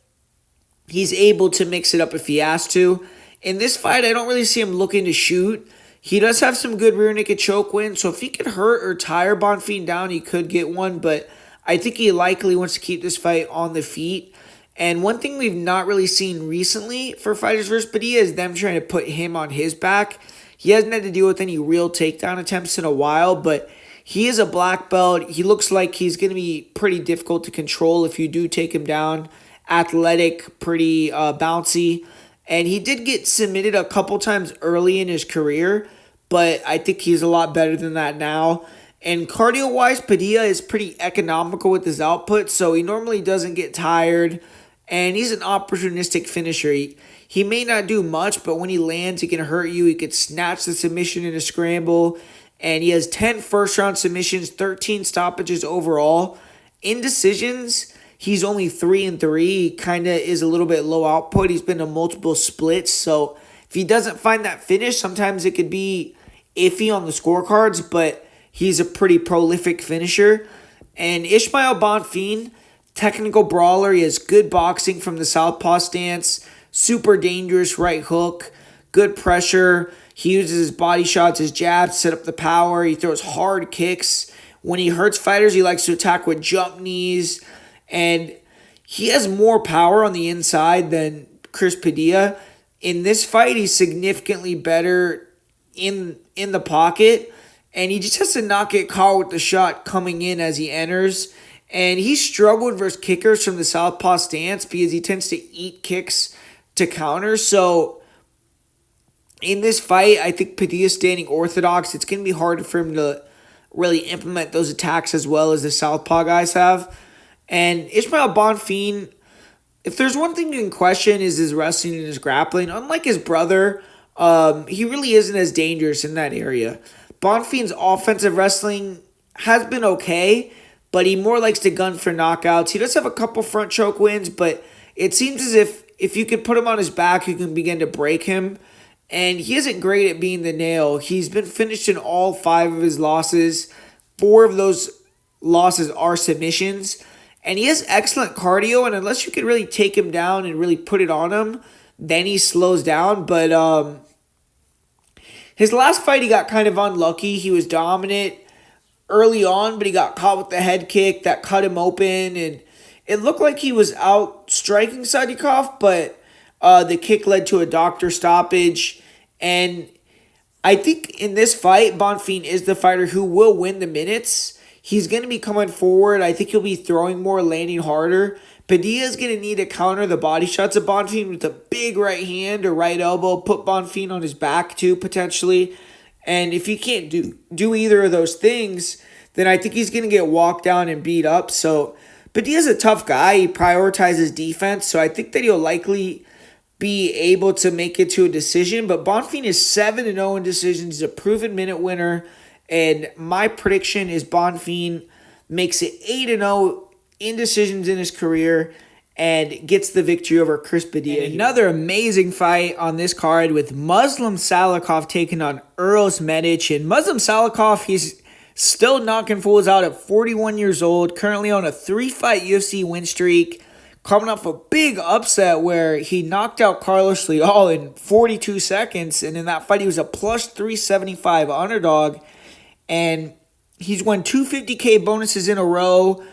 Speaker 1: he's able to mix it up if he has to. In this fight, I don't really see him looking to shoot. He does have some good rear naked choke wins, so if he could hurt or tire Bonfim down, he could get one, but I think he likely wants to keep this fight on the feet. And one thing we've not really seen recently for fighters versus Padilla is them trying to put him on his back. He hasn't had to deal with any real takedown attempts in a while, but he is a black belt. He looks like he's going to be pretty difficult to control if you do take him down. Athletic, pretty bouncy. And he did get submitted a couple times early in his career, but I think he's a lot better than that now. And cardio-wise, Padilla is pretty economical with his output, so he normally doesn't get tired. And he's an opportunistic finisher. He may not do much, but when he lands, he can hurt you. He could snatch the submission in a scramble. And he has 10 first-round submissions, 13 stoppages overall. In decisions, he's only 3-3. He kind of is a little bit low output. He's been to multiple splits. So if he doesn't find that finish, sometimes it could be iffy on the scorecards, but he's a pretty prolific finisher. And Ismael Bonfim, technical brawler. He has good boxing from the southpaw stance. Super dangerous right hook. Good pressure. He uses his body shots, his jabs, to set up the power. He throws hard kicks. When he hurts fighters, he likes to attack with jump knees. And he has more power on the inside than Chris Padilla. In this fight, he's significantly better in the pocket. And he just has to not get caught with the shot coming in as he enters. And he struggled versus kickers from the southpaw stance because he tends to eat kicks to counter. So in this fight, I think Padilla's standing orthodox. It's going to be hard for him to really implement those attacks as well as the southpaw guys have. And Ismael Bonfim, if there's one thing you can question, is his wrestling and his grappling. Unlike his brother, he really isn't as dangerous in that area. Bonfim's offensive wrestling has been okay, but he more likes to gun for knockouts. He does have a couple front choke wins, but it seems as if you could put him on his back, you can begin to break him. And he isn't great at being the nail. He's been finished in all 5 of his losses. 4 of those losses are submissions. And he has excellent cardio, and unless you can really take him down and really put it on him, then he slows down. But his last fight, he got kind of unlucky. He was dominant early on, but he got caught with the head kick that cut him open, and it looked like he was out striking Salikhov, but the kick led to a doctor stoppage. And I think in this fight, Bonfim is the fighter who will win the minutes. He's going to be coming forward. I think he'll be throwing more, landing harder. Padilla is going to need to counter the body shots of Bonfim with a big right hand or right elbow, put Bonfim on his back too, potentially. And if he can't do either of those things, then I think he's going to get walked down and beat up. So Padilla's a tough guy. He prioritizes defense, so I think that he'll likely be able to make it to a decision. But Bonfim is 7-0 in decisions. He's a proven minute winner. And my prediction is Bonfim makes it 8-0 in decisions in his career and gets the victory over Chris Padilla. And another amazing fight on this card with Muslim Salikhov taking on Uros Medic. And Muslim Salikhov, he's still knocking fools out at 41 years old, currently on a 3-fight UFC win streak, coming off a big upset where he knocked out Carlos Leal in 42 seconds. And in that fight, he was a plus 375 underdog. And he's won 250K bonuses in a row.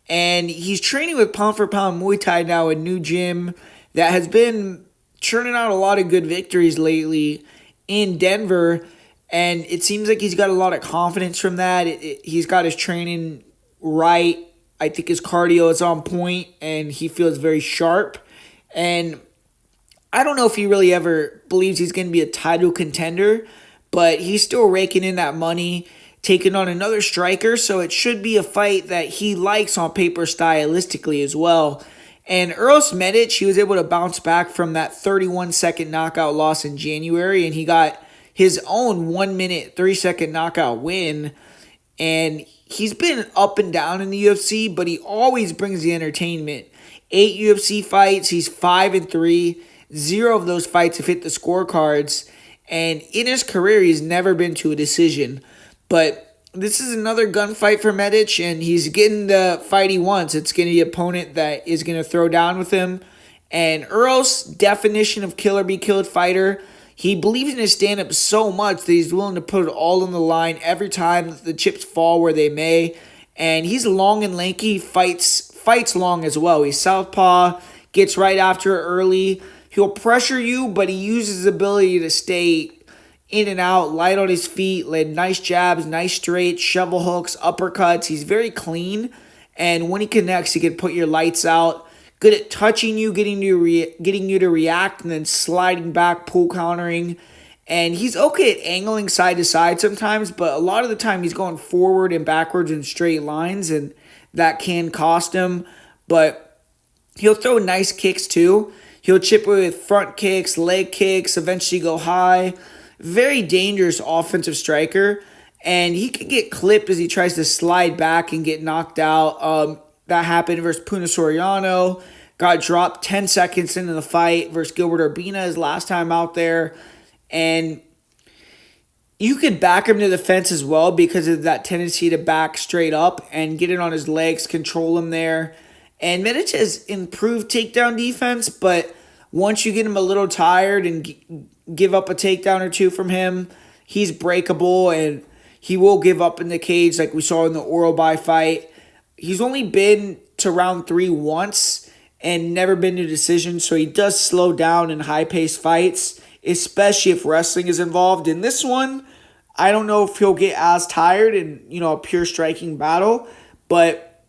Speaker 1: And he's training with pound-for-pound Muay Thai now, a new gym that has been churning out a lot of good victories lately in Denver. And it seems like he's got a lot of confidence from that. He's got his training right. I think his cardio is on point, and he feels very sharp. And I don't know if he really ever believes he's going to be a title contender, but he's still raking in that money, taking on another striker, so it should be a fight that he likes on paper stylistically as well. And Uros Medic, he was able to bounce back from that 31-second knockout loss in January, and he got his own 1-minute, 3-second knockout win. And he's been up and down in the UFC, but he always brings the entertainment. 8 UFC fights, he's 5-3. 0 of those fights have hit the scorecards. And in his career, he's never been to a decision. But this is another gunfight for Medic, and he's getting the fight he wants. It's going to be an opponent that is going to throw down with him. And Uros, definition of kill or be killed fighter. He believes in his stand-up so much that he's willing to put it all on the line every time the chips fall where they may. And he's long and lanky, fights long as well. He's southpaw, gets right after it early. He'll pressure you, but he uses his ability to stay in and out, light on his feet, land nice jabs, nice straights, shovel hooks, uppercuts. He's very clean, and when he connects, he can put your lights out. Good at touching you, getting you to react, and then sliding back, pull countering. And he's okay at angling side to side sometimes, but a lot of the time he's going forward and backwards in straight lines, and that can cost him. But he'll throw nice kicks too. He'll chip with front kicks, leg kicks, eventually go high. Very dangerous offensive striker, and he can get clipped as he tries to slide back and get knocked out. That happened versus Puna Soriano. Got dropped 10 seconds into the fight versus Gilbert Urbina his last time out there. And you could back him to the fence as well because of that tendency to back straight up and get it on his legs, control him there. And Medic has improved takedown defense, but once you get him a little tired and give up a takedown or two from him, he's breakable and he will give up in the cage like we saw in the Orobai fight. He's only been to round 3 once and never been to decision, so he does slow down in high-paced fights, especially if wrestling is involved. In this one, I don't know if he'll get as tired in, a pure striking battle, but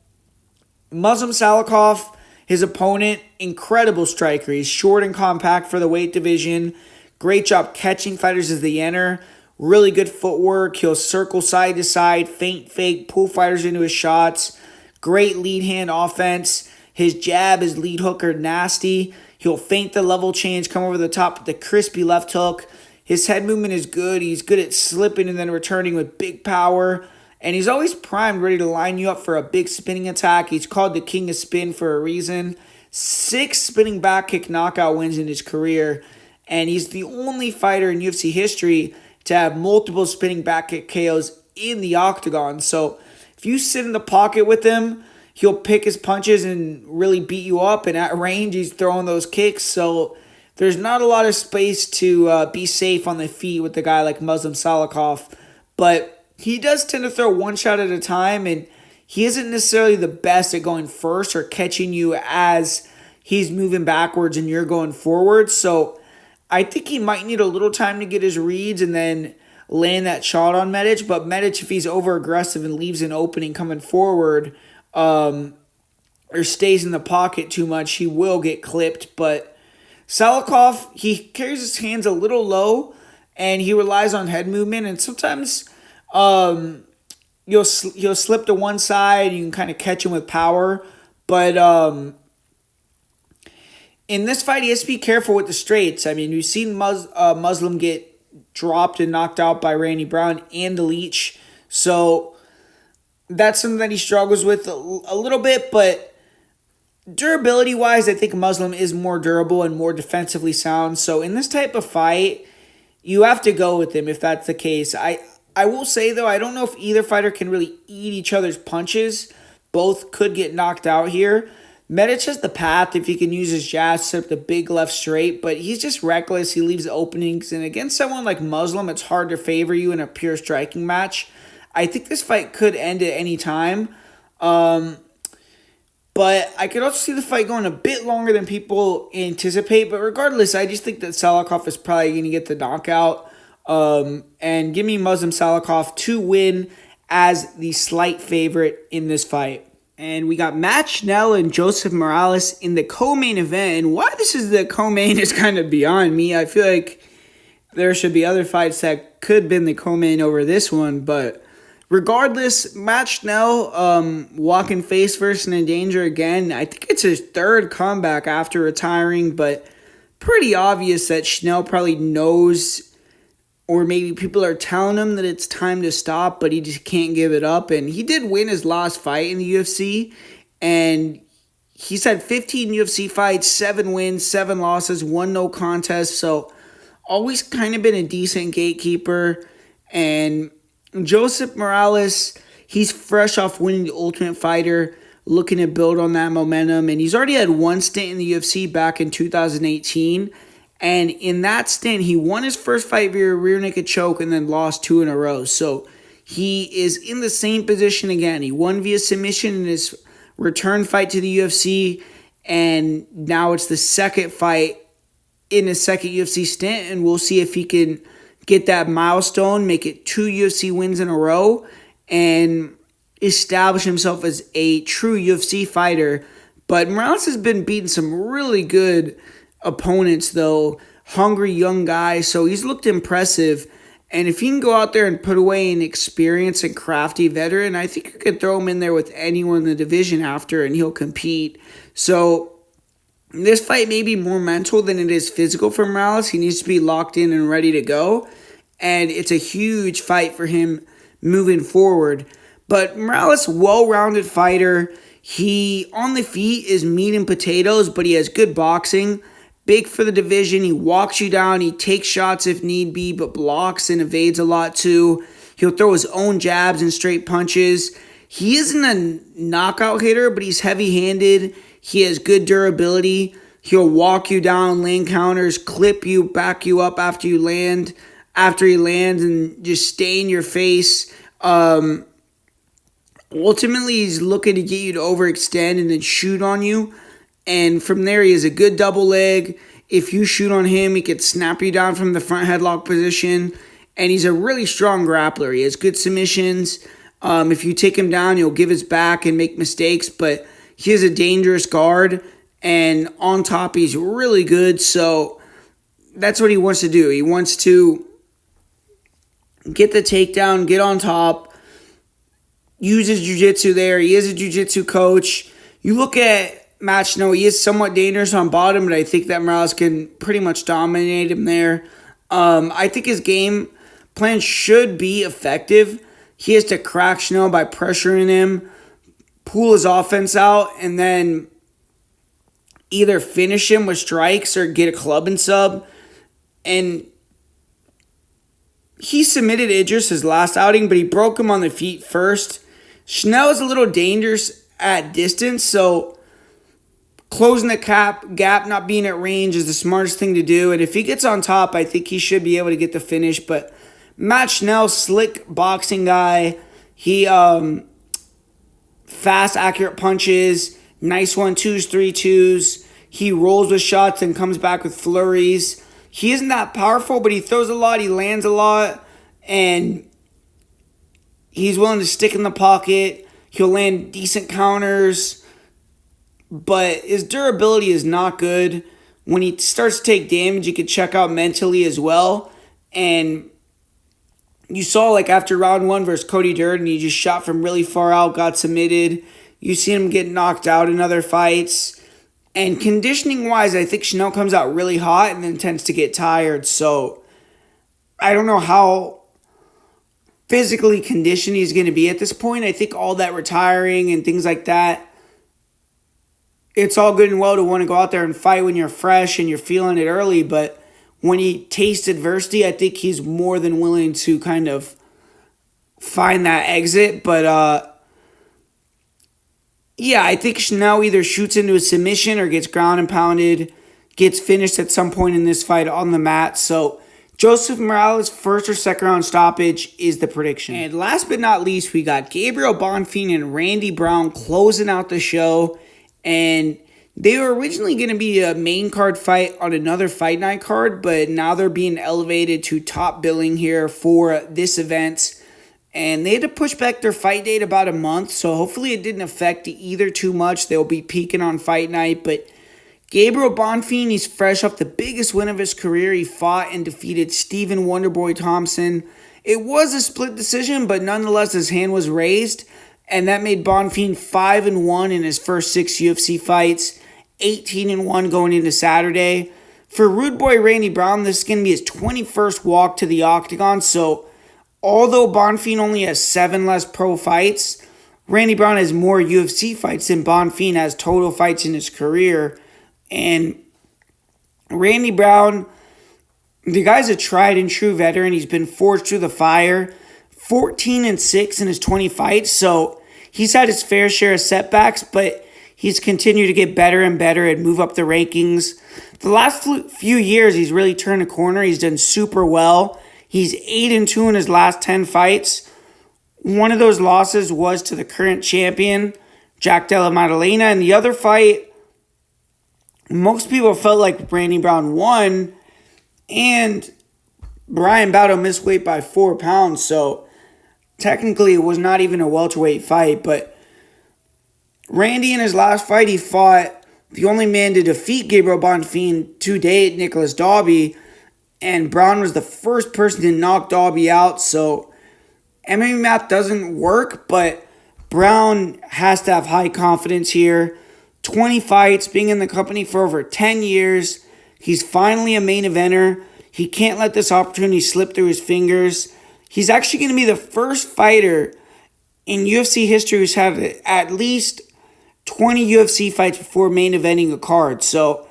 Speaker 1: Muslim Salikhov, his opponent, incredible striker. He's short and compact for the weight division. Great job catching fighters as they enter. Really good footwork. He'll circle side to side, feint fake, pull fighters into his shots. Great lead hand offense. His jab, his lead hook are nasty. He'll feint the level change, come over the top with the crispy left hook. His head movement is good. He's good at slipping and then returning with big power. And he's always primed, ready to line you up for a big spinning attack. He's called the king of spin for a reason. 6 spinning back kick knockout wins in his career. And he's the only fighter in UFC history to have multiple spinning back kick KOs in the octagon. So if you sit in the pocket with him, he'll pick his punches and really beat you up. And at range, he's throwing those kicks. So there's not a lot of space to be safe on the feet with a guy like Muslim Salikhov. But he does tend to throw one shot at a time. And he isn't necessarily the best at going first or catching you as he's moving backwards and you're going forward. So I think he might need a little time to get his reads and then land that shot on Medic. But Medic, if he's over-aggressive and leaves an opening coming forward or stays in the pocket too much, he will get clipped. But Salikhov, he carries his hands a little low and he relies on head movement. And sometimes he'll slip to one side and you can kind of catch him with power. But in this fight, he has to be careful with the straights. I mean, we've seen Muslim get dropped and knocked out by Randy Brown and the Leech. So that's something that he struggles with a little bit. But durability-wise, I think Muslim is more durable and more defensively sound. So in this type of fight, you have to go with him if that's the case. I will say, though, I don't know if either fighter can really eat each other's punches. Both could get knocked out here. Medic has the path if he can use his jab, set up the big left straight, but he's just reckless. He leaves the openings, and against someone like Muslim, it's hard to favor you in a pure striking match. I think this fight could end at any time, but I could also see the fight going a bit longer than people anticipate, but regardless, I just think that Salikhov is probably going to get the knockout, and give me Muslim Salikhov to win as the slight favorite in this fight. And we got Matt Schnell and Joseph Morales in the co-main event. And why this is the co-main is kind of beyond me. I feel like there should be other fights that could have been the co-main over this one. But regardless, Matt Schnell walking face first and in danger again. I think it's his 3rd comeback after retiring. But pretty obvious that Schnell probably knows, or maybe people are telling him that it's time to stop, but he just can't give it up. And he did win his last fight in the UFC. And he's had 15 UFC fights, 7 wins, 7 losses, 1 no contest. So always kind of been a decent gatekeeper. And Joseph Morales, he's fresh off winning the Ultimate Fighter, looking to build on that momentum. And he's already had 1 stint in the UFC back in 2018. And in that stint, he won his first fight via rear naked choke and then lost 2 in a row. So he is in the same position again. He won via submission in his return fight to the UFC. And now it's the second fight in his second UFC stint. And we'll see if he can get that milestone, make it 2 UFC wins in a row, and establish himself as a true UFC fighter. But Morales has been beating some really good opponents, though, hungry young guy, so he's looked impressive. And if he can go out there and put away an experienced and crafty veteran, I think you could throw him in there with anyone in the division after, and he'll compete. So this fight may be more mental than it is physical for Morales. He needs to be locked in and ready to go, and it's a huge fight for him moving forward. But Morales, well-rounded fighter. He, on the feet, is meat and potatoes, but he has good boxing. Big for the division. He walks you down. He takes shots if need be, but blocks and evades a lot too. He'll throw his own jabs and straight punches. He isn't a knockout hitter, but he's heavy-handed. He has good durability. He'll walk you down, land counters, clip you, back you up after he lands, and just stay in your face. Ultimately, he's looking to get you to overextend and then shoot on you. And from there, he has a good double leg. If you shoot on him, he could snap you down from the front headlock position. And he's a really strong grappler. He has good submissions. If you take him down, he'll give his back and make mistakes. But he is a dangerous guard. And on top, he's really good. So that's what he wants to do. He wants to get the takedown, get on top, use his jiu-jitsu there. He is a jiu-jitsu coach. You look at Matt Schnell, he is somewhat dangerous on bottom, but I think that Morales can pretty much dominate him there. I think his game plan should be effective. He has to crack Schnell by pressuring him, pull his offense out, and then either finish him with strikes or get a club and sub. And he submitted Idris his last outing, but he broke him on the feet first. Schnell is a little dangerous at distance, so closing the gap, not being at range is the smartest thing to do. And if he gets on top, I think he should be able to get the finish. But Matt Schnell, slick boxing guy. He fast, accurate punches, nice 1-2s, 3-2s. He rolls with shots and comes back with flurries. He isn't that powerful, but he throws a lot, he lands a lot, and he's willing to stick in the pocket. He'll land decent counters, but his durability is not good. When he starts to take damage, you can check out mentally as well. And you saw, like, after round 1 versus Cody Durden, he just shot from really far out, got submitted. You see him get knocked out in other fights. And conditioning-wise, I think Schnell comes out really hot and then tends to get tired. So I don't know how physically conditioned he's going to be at this point. I think all that retiring and things like that, it's all good and well to want to go out there and fight when you're fresh and you're feeling it early. But when he tastes adversity, I think he's more than willing to kind of find that exit. But yeah, I think Schnell either shoots into a submission or gets ground and pounded, gets finished at some point in this fight on the mat. So Joseph Morales' first or second round stoppage is the prediction. And last but not least, we got Gabriel Bonfim and Randy Brown closing out the show. And they were originally going to be a main card fight on another Fight Night card, but now they're being elevated to top billing here for this event. And they had to push back their fight date about a month, so hopefully it didn't affect either too much. They'll be peaking on Fight Night, but Gabriel Bonfim, he's fresh off the biggest win of his career. He fought and defeated Stephen Wonderboy Thompson. It was a split decision, but nonetheless, his hand was raised, and that made Bonfim 5-1 in his first 6 UFC fights, 18-1 going into Saturday. For Rude Boy Randy Brown, this is going to be his 21st walk to the octagon, so although Bonfim only has 7 less pro fights, Randy Brown has more UFC fights than Bonfim has total fights in his career. And Randy Brown, the guy's a tried and true veteran. He's been forged through the fire, 14-6 in his 20 fights. So he's had his fair share of setbacks, but he's continued to get better and better and move up the rankings. The last few years, he's really turned a corner. He's done super well. He's 8-2 in his last 10 fights. One of those losses was to the current champion, Jack Della Maddalena. And the other fight, most people felt like Randy Brown won. And Brian Battle missed weight by 4 pounds. So technically it was not even a welterweight fight. But Randy in his last fight, he fought the only man to defeat Gabriel Bonfim to date, Nicholas Dalby. And Brown was the first person to knock Dalby out. So MMA math doesn't work, but Brown has to have high confidence here. 20 fights, being in the company for over 10 years. He's finally a main eventer. He can't let this opportunity slip through his fingers. He's actually going to be the first fighter in UFC history who's had at least 20 UFC fights before main eventing a card. So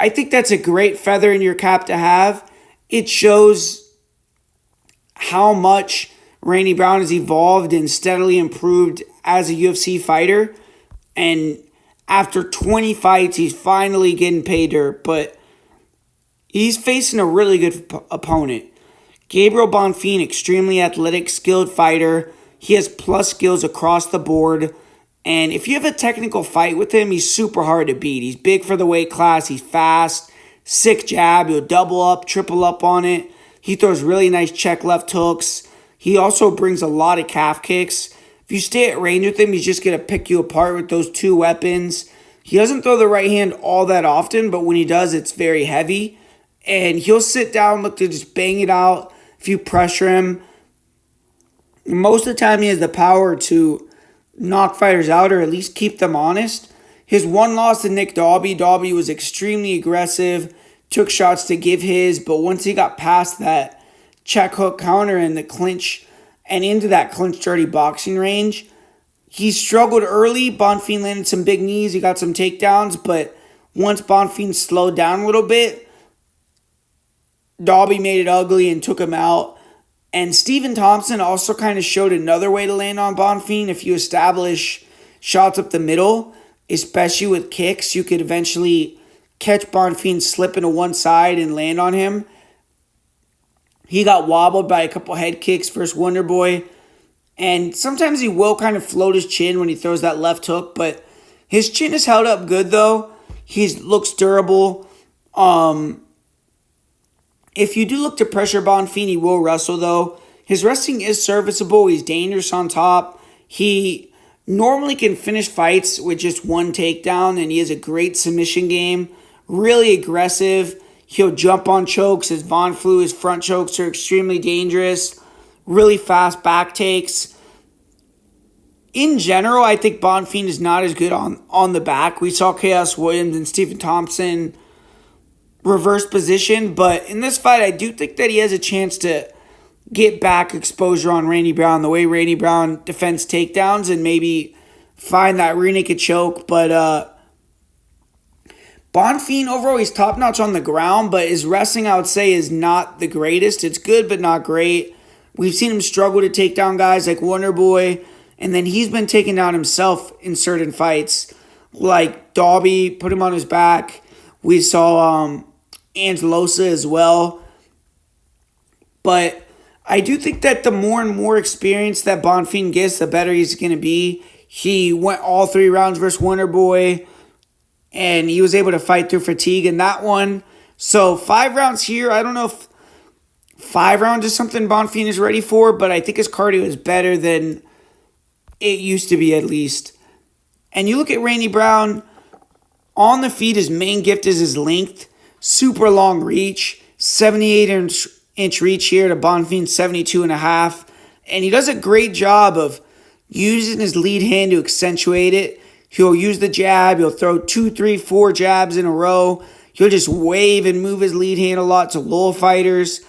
Speaker 1: I think that's a great feather in your cap to have. It shows how much Randy Brown has evolved and steadily improved as a UFC fighter. And after 20 fights, he's finally getting pay dirt. But he's facing a really good opponent. Gabriel Bonfim, extremely athletic, skilled fighter. He has plus skills across the board. And if you have a technical fight with him, he's super hard to beat. He's big for the weight class. He's fast. Sick jab. He'll double up, triple up on it. He throws really nice check left hooks. He also brings a lot of calf kicks. If you stay at range with him, he's just going to pick you apart with those 2 weapons. He doesn't throw the right hand all that often, but when he does, it's very heavy. And he'll sit down, look to just bang it out, if you pressure him. Most of the time, he has the power to knock fighters out or at least keep them honest. His one loss to Nick Dalby, Dalby was extremely aggressive, took shots to give his, but once he got past that check hook counter and the clinch and into that clinch dirty boxing range, he struggled early. Bonfim landed some big knees, he got some takedowns, but once Bonfim slowed down a little bit, Dalby made it ugly and took him out. And Stephen Thompson also kind of showed another way to land on Bonfim. If you establish shots up the middle, especially with kicks, you could eventually catch Bonfim slipping to one side and land on him. He got wobbled by a couple head kicks versus Wonder Boy. And sometimes he will kind of float his chin when he throws that left hook, but his chin is held up good though. He looks durable. If you do look to pressure Bonfim, he will wrestle though. His wrestling is serviceable. He's dangerous on top. He normally can finish fights with just one takedown, and he has a great submission game. Really aggressive. He'll jump on chokes. His Von Flue, his front chokes are extremely dangerous. Really fast back takes. In general, I think Bonfim is not as good on the back. We saw Chaos Williams and Stephen Thompson reverse position, but in this fight, I do think that he has a chance to get back exposure on Randy Brown, the way Randy Brown defends takedowns, and maybe find that rear naked choke. But Bonfim, overall, he's top-notch on the ground, but his wrestling, I would say, is not the greatest. It's good, but not great. We've seen him struggle to take down guys like Wonder Boy, and then he's been taken down himself in certain fights, like Dalby, put him on his back. We saw Angelosa as well. But I do think that the more and more experience that Bonfim gets, the better he's going to be. He went all 3 rounds versus Wonder Boy, and he was able to fight through fatigue in that one. So 5 rounds here, I don't know if 5 rounds is something Bonfim is ready for, but I think his cardio is better than it used to be at least. And you look at Randy Brown, on the feet, his main gift is his length. Super long reach, 78-inch reach here to Bonfim's 72.5. And he does a great job of using his lead hand to accentuate it. He'll use the jab. He'll throw 2, 3, 4 jabs in a row. He'll just wave and move his lead hand a lot to lull fighters.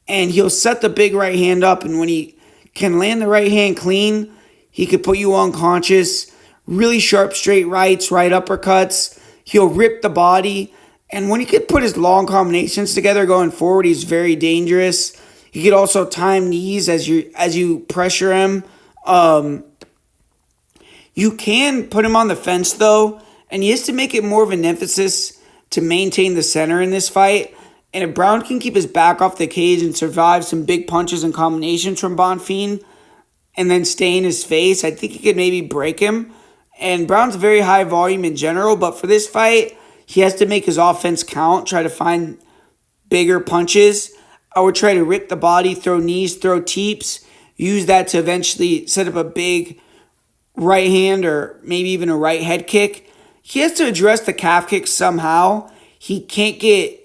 Speaker 1: And he'll set the big right hand up. And when he can land the right hand clean, he could put you unconscious. Really sharp straight rights, right uppercuts. He'll rip the body. And when he could put his long combinations together going forward, he's very dangerous. He could also time knees as you pressure him. You can put him on the fence, though, and he has to make it more of an emphasis to maintain the center in this fight. And if Brown can keep his back off the cage and survive some big punches and combinations from Bonfim and then stay in his face, I think he could maybe break him. And Brown's very high volume in general, but for this fight, he has to make his offense count, try to find bigger punches. I would try to rip the body, throw knees, throw teeps, use that to eventually set up a big right hand or maybe even a right head kick. He has to address the calf kick somehow. He can't get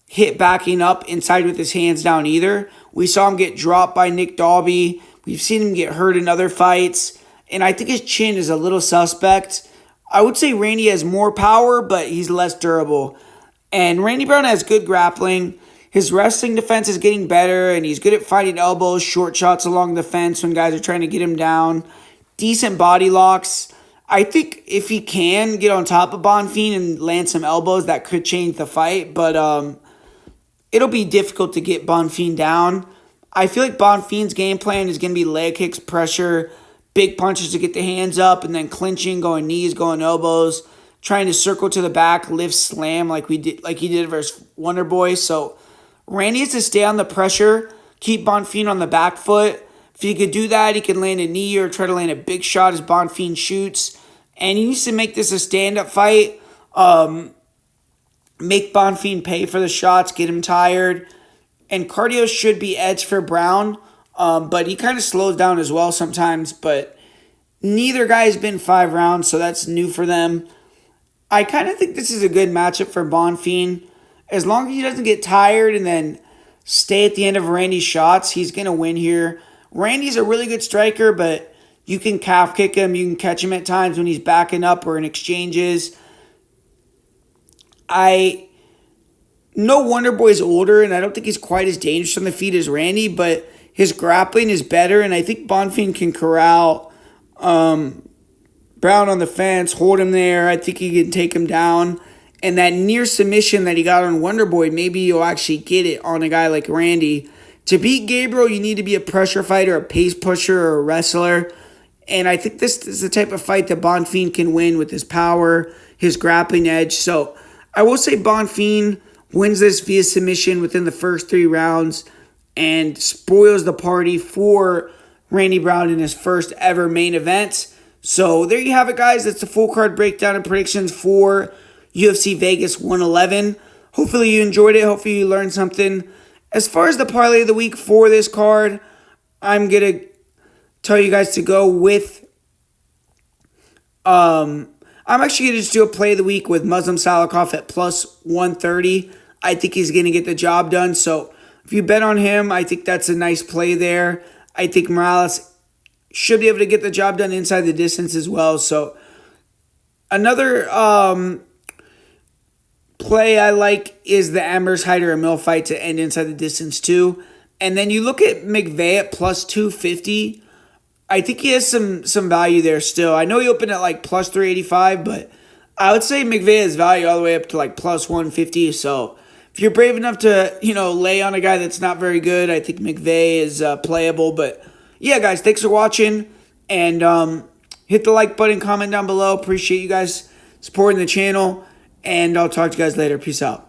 Speaker 1: hit backing up inside with his hands down either. We saw him get dropped by Nick Dalby. We've seen him get hurt in other fights. And I think his chin is a little suspect. I would say Randy has more power, but he's less durable. And Randy Brown has good grappling. His wrestling defense is getting better, and he's good at fighting elbows, short shots along the fence when guys are trying to get him down. Decent body locks. I think if he can get on top of Bonfim and land some elbows, that could change the fight. But it'll be difficult to get Bonfim down. I feel like Bonfim's game plan is going to be leg kicks, pressure, big punches to get the hands up, and then clinching, going knees, going elbows, trying to circle to the back, lift, slam like he did versus Wonder Boy. So Randy has to stay on the pressure, keep Bonfim on the back foot. If he could do that, he can land a knee or try to land a big shot as Bonfim shoots. And he needs to make this a stand-up fight. Make Bonfim pay for the shots, get him tired. And cardio should be edge for Brown. But he kind of slows down as well sometimes. But neither guy has been 5 rounds, so that's new for them. I kind of think this is a good matchup for Bonfim. As long as he doesn't get tired and then stay at the end of Randy's shots, he's going to win here. Randy's a really good striker, but you can calf kick him. You can catch him at times when he's backing up or in exchanges. I know Wonder Boy's older, and I don't think he's quite as dangerous on the feet as Randy, but his grappling is better, and I think Bonfim can corral Brown on the fence, hold him there. I think he can take him down. And that near submission that he got on Wonder Boy, maybe you'll actually get it on a guy like Randy. To beat Gabriel, you need to be a pressure fighter, a pace pusher, or a wrestler. And I think this is the type of fight that Bonfim can win with his power, his grappling edge. So I will say Bonfim wins this via submission within the first 3 rounds and spoils the party for Randy Brown in his first ever main event. So there you have it, guys. That's the full card breakdown and predictions for UFC Vegas 111. Hopefully you enjoyed it. Hopefully you learned something. As far as the parlay of the week for this card, I'm going to tell you guys to go with... I'm actually going to just do a play of the week with Muslim Salikhov at plus 130. I think he's going to get the job done. So if you bet on him, I think that's a nice play there. I think Morales should be able to get the job done inside the distance as well. So another play I like is the Emmers, Hyder, Amil fight to end inside the distance too. And then you look at McVey at plus 250. I think he has some value there still. I know he opened at like plus 385, but I would say McVey has value all the way up to like plus 150. So if you're brave enough to, lay on a guy that's not very good, I think McVey is playable. But yeah, guys, thanks for watching. And hit the like button, comment down below. Appreciate you guys supporting the channel. And I'll talk to you guys later. Peace out.